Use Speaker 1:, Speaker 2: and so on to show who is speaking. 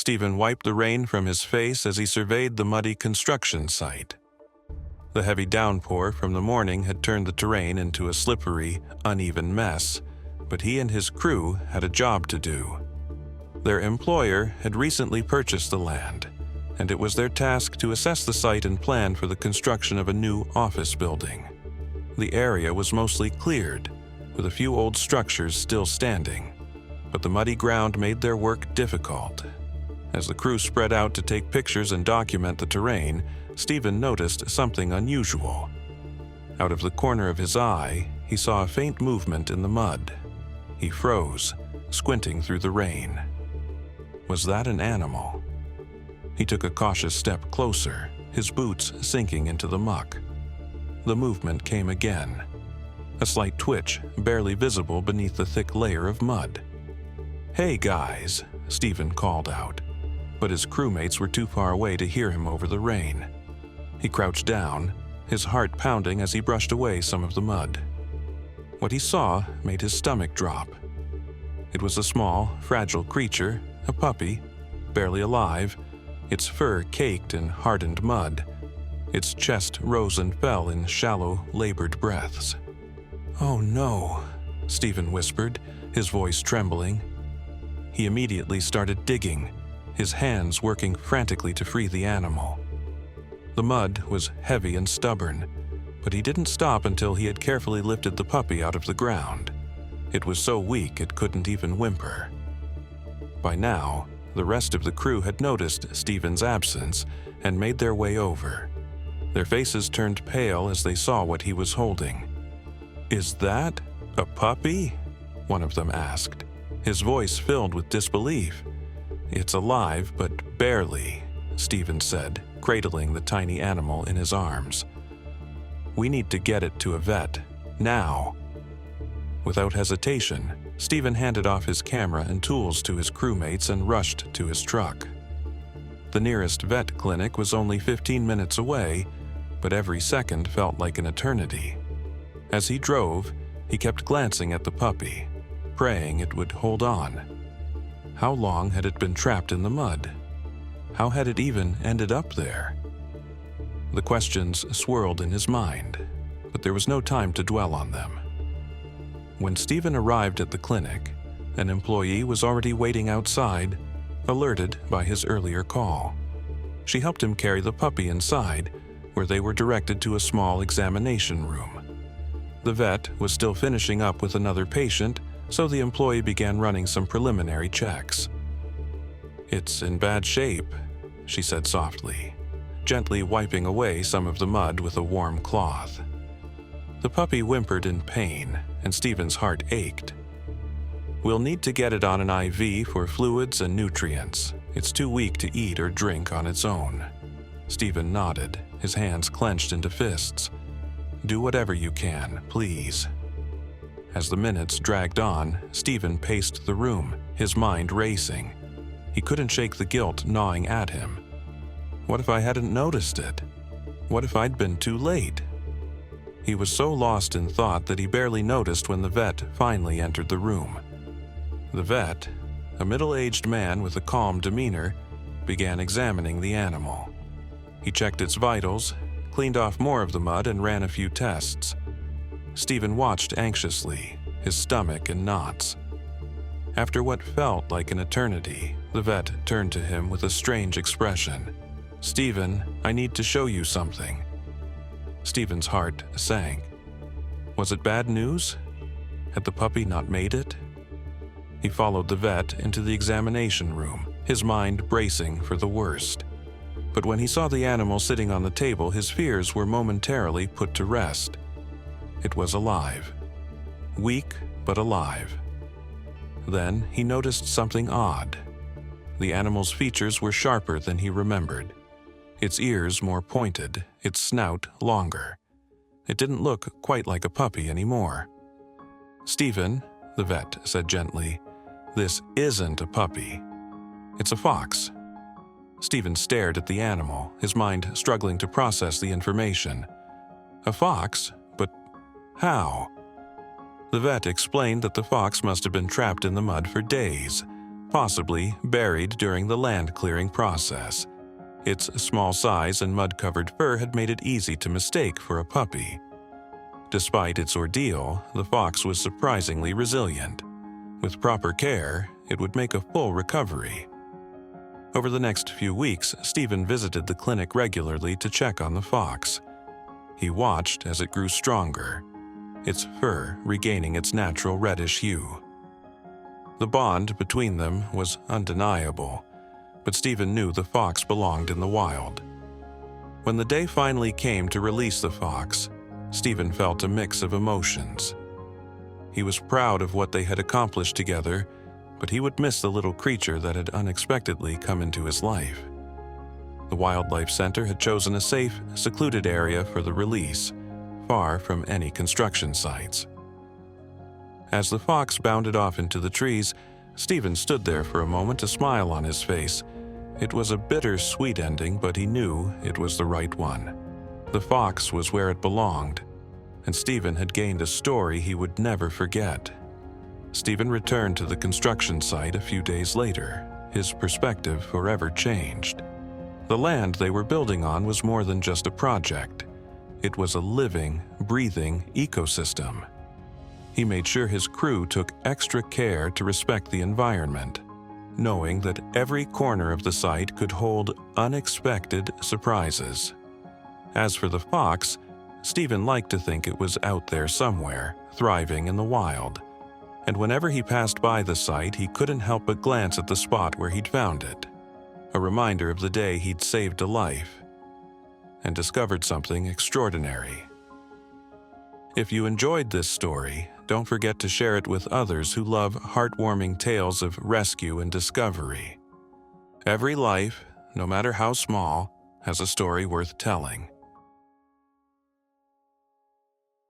Speaker 1: Stephen wiped the rain from his face as he surveyed the muddy construction site. The heavy downpour from the morning had turned the terrain into a slippery, uneven mess, but he and his crew had a job to do. Their employer had recently purchased the land, and it was their task to assess the site and plan for the construction of a new office building. The area was mostly cleared, with a few old structures still standing, but the muddy ground made their work difficult. As the crew spread out to take pictures and document the terrain, Stephen noticed something unusual. Out of the corner of his eye, he saw a faint movement in the mud. He froze, squinting through the rain. Was that an animal? He took a cautious step closer, his boots sinking into the muck. The movement came again. A slight twitch, barely visible beneath the thick layer of mud. "Hey guys," Stephen called out, but his crewmates were too far away to hear him over the rain. He crouched down, his heart pounding as he brushed away some of the mud. What he saw made his stomach drop. It was a small, fragile creature, a puppy, barely alive, its fur caked in hardened mud. Its chest rose and fell in shallow, labored breaths. "Oh no," Stephen whispered, his voice trembling. He immediately started digging, his hands working frantically to free the animal. The mud was heavy and stubborn, but he didn't stop until he had carefully lifted the puppy out of the ground. It was so weak it couldn't even whimper. By now, the rest of the crew had noticed Stephen's absence and made their way over. Their faces turned pale as they saw what he was holding. "Is that a puppy?" one of them asked, his voice filled with disbelief. "It's alive, but barely," Stephen said, cradling the tiny animal in his arms. "We need to get it to a vet, now." Without hesitation, Stephen handed off his camera and tools to his crewmates and rushed to his truck. The nearest vet clinic was only 15 minutes away, but every second felt like an eternity. As he drove, he kept glancing at the puppy, praying it would hold on. How long had it been trapped in the mud? How had it even ended up there? The questions swirled in his mind, but there was no time to dwell on them. When Stephen arrived at the clinic, an employee was already waiting outside, alerted by his earlier call. She helped him carry the puppy inside, where they were directed to a small examination room. The vet was still finishing up with another patient, so the employee began running some preliminary checks. "It's in bad shape," she said softly, gently wiping away some of the mud with a warm cloth. The puppy whimpered in pain, and Stephen's heart ached. "We'll need to get it on an IV for fluids and nutrients. It's too weak to eat or drink on its own." Stephen nodded, his hands clenched into fists. "Do whatever you can, please." As the minutes dragged on, Stephen paced the room, his mind racing. He couldn't shake the guilt gnawing at him. What if I hadn't noticed it? What if I'd been too late? He was so lost in thought that he barely noticed when the vet finally entered the room. The vet, a middle-aged man with a calm demeanor, began examining the animal. He checked its vitals, cleaned off more of the mud, and ran a few tests. Stephen watched anxiously, his stomach in knots. After what felt like an eternity, the vet turned to him with a strange expression. "Stephen, I need to show you something." Stephen's heart sank. Was it bad news? Had the puppy not made it? He followed the vet into the examination room, his mind bracing for the worst. But when he saw the animal sitting on the table, his fears were momentarily put to rest. It was alive. Weak, but alive. Then he noticed something odd. The animal's features were sharper than he remembered. Its ears more pointed, its snout longer. It didn't look quite like a puppy anymore. "Stephen," the vet said gently, "this isn't a puppy. It's a fox." Stephen stared at the animal, his mind struggling to process the information. A fox? But how? The vet explained that the fox must have been trapped in the mud for days. possibly buried during the land-clearing process. Its small size and mud-covered fur had made it easy to mistake for a puppy. Despite its ordeal, the fox was surprisingly resilient. With proper care, it would make a full recovery. Over the next few weeks, Stephen visited the clinic regularly to check on the fox. He watched as it grew stronger, its fur regaining its natural reddish hue. The bond between them was undeniable, but Stephen knew the fox belonged in the wild. When the day finally came to release the fox, Stephen felt a mix of emotions. He was proud of what they had accomplished together, but he would miss the little creature that had unexpectedly come into his life. The Wildlife Center had chosen a safe, secluded area for the release, far from any construction sites. As the fox bounded off into the trees, Stephen stood there for a moment, a smile on his face. It was a bitter-sweet ending, but he knew it was the right one. The fox was where it belonged, and Stephen had gained a story he would never forget. Stephen returned to the construction site a few days later, his perspective forever changed. The land they were building on was more than just a project. It was a living, breathing ecosystem. He made sure his crew took extra care to respect the environment, knowing that every corner of the site could hold unexpected surprises. As for the fox, Stephen liked to think it was out there somewhere, thriving in the wild. And whenever he passed by the site, he couldn't help but glance at the spot where he'd found it, a reminder of the day he'd saved a life and discovered something extraordinary. If you enjoyed this story, don't forget to share it with others who love heartwarming tales of rescue and discovery. Every life, no matter how small, has a story worth telling.